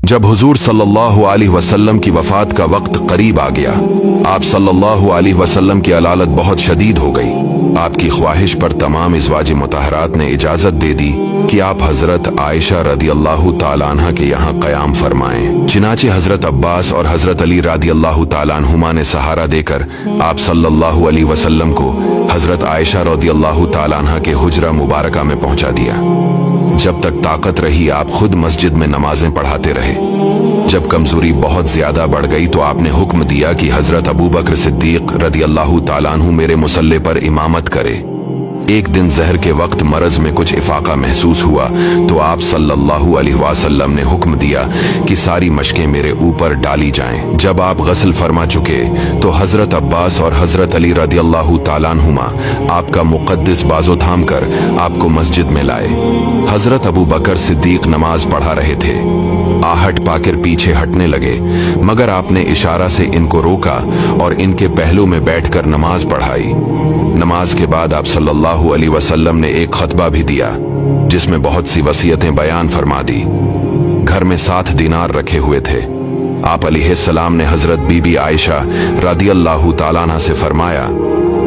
जब हुजूर सल्लल्लाहु अलैहि वसल्लम की वफात का वक्त करीब आ गया, आप सल्लल्लाहु अलैहि वसल्लम की अलालत बहुत शदीद हो गई। आपकी ख्वाहिश पर तमाम इज़वाज मुतहरात ने इजाज़त दे दी कि आप हज़रत आयशा रदियल्लाहु ताला अन्हा के यहाँ क़याम फरमाएं। चिनाचे हज़रत अब्बास और हज़रत अली रदियल्लाहु ताला अन्हुमा ने सहारा देकर आप सल्लल्लाहु अलैहि वसल्लम को हज़रत आयशा रदियल्लाहु ताला अन्हा के हुजरा मुबारका में पहुंचा दिया। जब तक ताकत रही आप खुद मस्जिद में नमाजें पढ़ाते रहे। जब कमजोरी बहुत ज्यादा बढ़ गई तो आपने हुक्म दिया कि हजरत अबू बकर सिद्दीक रदियल्लाहु ताला अन्हु मेरे मुसल्ले पर इमामत करे। एक दिन जहर के वक्त मरज में कुछ इफाका महसूस हुआ तो आप सल्लल्लाहु अलैहि वसल्लम ने हुक्म दिया कि सारी मशकें मेरे ऊपर डाली जाएं। जब आप गस्ल फरमा चुके तो हजरत अब्बास और हजरत अली रदियल्लाहु ताला अन्हुमा आपका मुक़द्दस बाजो थाम कर आपको मस्जिद में लाए। हजरत अबू बकर सिद्दीक नमाज पढ़ा रहे थे। आहट पाकर पीछे हटने लगे, मगर आपने इशारा से इनको रोका और इनके पहलू में बैठकर नमाज पढ़ाई। नमाज के बाद आप सल्लल्लाहु अलैहि वसल्लम ने एक खतबा भी दिया जिसमें बहुत सी वसीयतें बयान फरमा दी। घर में 7 दीनार रखे हुए थे। आप अलैहिस्सलाम ने हजरत बीबी आयशा रदियल्लाहु ताला अन्हा से फरमाया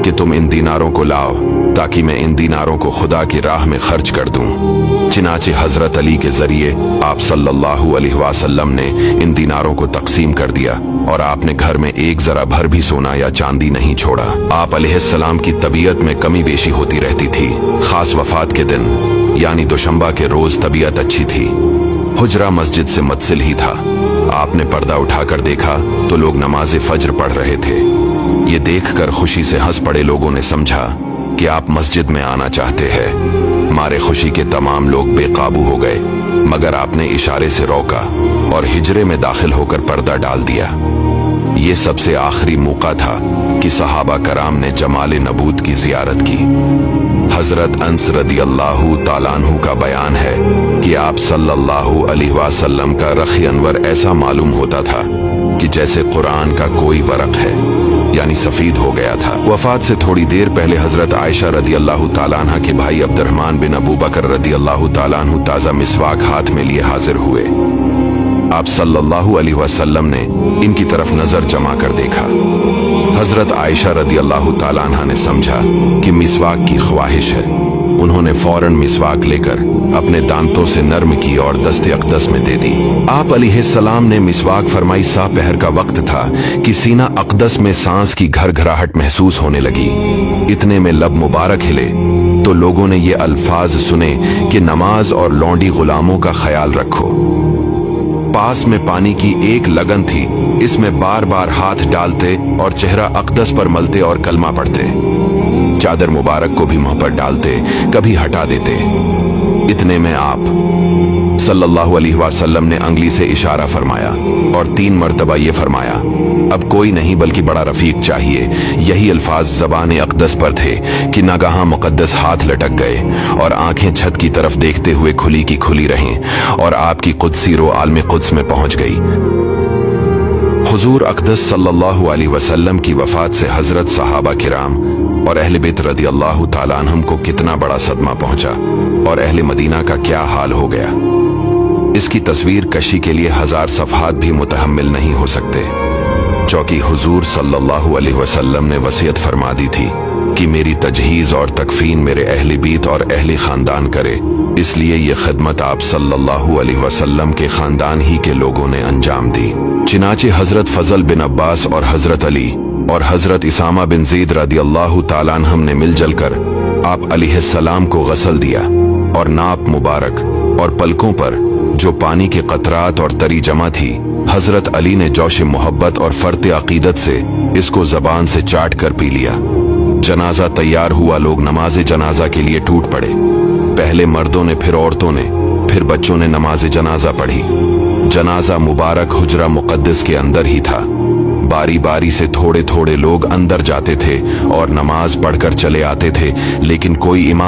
कि तुम इन दीनारों को लाओ ताकि मैं इन दीनारों को खुदा की राह में खर्च कर दूं। चिनाचे हजरत अली के जरिए आप सल्लल्लाहु अलैहि वसल्लम ने इन दीनारों को तकसीम कर दिया और आपने घर में एक जरा भर भी सोना या चांदी नहीं छोड़ा। आप अलैहिस्सलाम की तबीयत में कमी बेशी होती रहती थी। खास वफात के दिन यानी दोशंबा के रोज तबीयत अच्छी थी। हुजरा मस्जिद से मुत्सिल ही था। आपने पर्दा उठाकर देखा तो लोग नमाज फज्र पढ़ रहे थे। ये देखकर खुशी से हंस पड़े लोगों ने समझा कि आप मस्जिद में आना चाहते हैं। मारे खुशी के तमाम लोग बेकाबू हो गए, मगर आपने इशारे से रोका और हिजरे में दाखिल होकर पर्दा डाल दिया। ये सबसे आखिरी मौका था कि सहाबा कराम ने जमाल नबूत की जियारत की। हजरत अनस रदियल्लाहु ताला अन्हु का बयान है कि आप सल्लल्लाहु अलैहि वसल्लम का रख अनवर ऐसा मालूम होता था कि जैसे कुरान का कोई वरक है, यानी सफीद हो गया था। वफात से थोड़ी देर पहले हजरत आयशा रदियल्लाहु ताला अन्हा के भाई अब्दुर्रहमान बिन अबू बकर रदियल्लाहु ताला अन्हु ताज़ा मिसवाक हाथ में लिए हाजिर हुए। आप सल्लल्लाहु अलैहि वसल्लम ने इनकी तरफ नजर जमा कर देखा। हजरत आयशा रदियल्लाहु ताला अन्हा ने समझा कि मिसवाक की ख्वाहिश है। उन्होंने फौरन मिसवाक लेकर अपने दांतों से नर्म की और दस्ते अक़दस में दे दी। आप अलैहिस्सलाम ने मिसवाक फरमाई। सा पहर का वक्त था कि सीना अक़दस में सांस की घरघराहट महसूस होने लगी। इतने में लब मुबारक हिले तो लोगों ने ये अल्फाज सुने कि नमाज और लौंडी गुलामों का ख्याल रखो। पास में पानी की एक लगन थी, इसमें बार बार हाथ डालते और चेहरा अक़दस पर मलते और कलमा पढ़ते। चादर मुबारक को भी मुंह पर डालते, कभी हटा देते। इतने में आप सल्लल्लाहु अलैहि वसल्लम ने अंगली से इशारा फरमाया और 3 मरतबा ये फरमाया, अब कोई नहीं बल्कि बड़ा रफीक चाहिए। यही अल्फाज ज़बान अक़दस पर थे कि नागाहां मुक़द्दस हाथ लटक गए और आंखें छत की तरफ देखते हुए खुली की खुली रहें और आपकी कुदसी रो आलम कुद्स में पहुंच गई। हुजूर अक़दस सल्लल्लाहु अलैहि वसल्लम की वफात से हजरत सहाबा किराम और अहले बैत रदियल्लाहु ताला अन्हुम को कितना बड़ा सदमा पहुंचा और अहले मदीना का क्या हाल हो गया। इसकी तस्वीर कशी के लिए 1000 सफ़हात भी मुतहम्मिल नहीं हो सकते। चूँकि हुजूर सल्लल्लाहु अलैहि वसल्लम ने वसीयत फरमा दी थी कि मेरी तजहीज़ और तकफीन मेरे अहले बीत और अहले ख़ानदान करे, इसलिए ये खिदमत आप सल्लल्लाहु अलैहि वसल्लम के ख़ानदान ही के लोगों ने अंजाम दी। चिनाचे हज़रत फ़ज़ल बिन अब्बास और हज़रत अली और हज़रत इसामा बिन ज़ैद रदियल्लाहु ताला अन्हुम ने मिलजुल कर आप अलैहिस्सलाम को गस्ल दिया और नाप मुबारक और पलकों पर जो पानी के कतरात और तरी जमा थी, हजरत अली ने जोश मोहब्बत और फर्त अकीदत से इसको जबान से चाट कर पी लिया। जनाजा तैयार हुआ। लोग नमाज जनाजा के लिए टूट पड़े। पहले मर्दों ने, फिर औरतों ने, फिर बच्चों ने नमाज जनाजा पढ़ी। जनाजा मुबारक हुजरा मुक़द्दस के अंदर ही था। बारी बारी से थोड़े थोड़े लोग अंदर जाते थे और नमाज पढ़कर चले आते थे, लेकिन कोई इमाम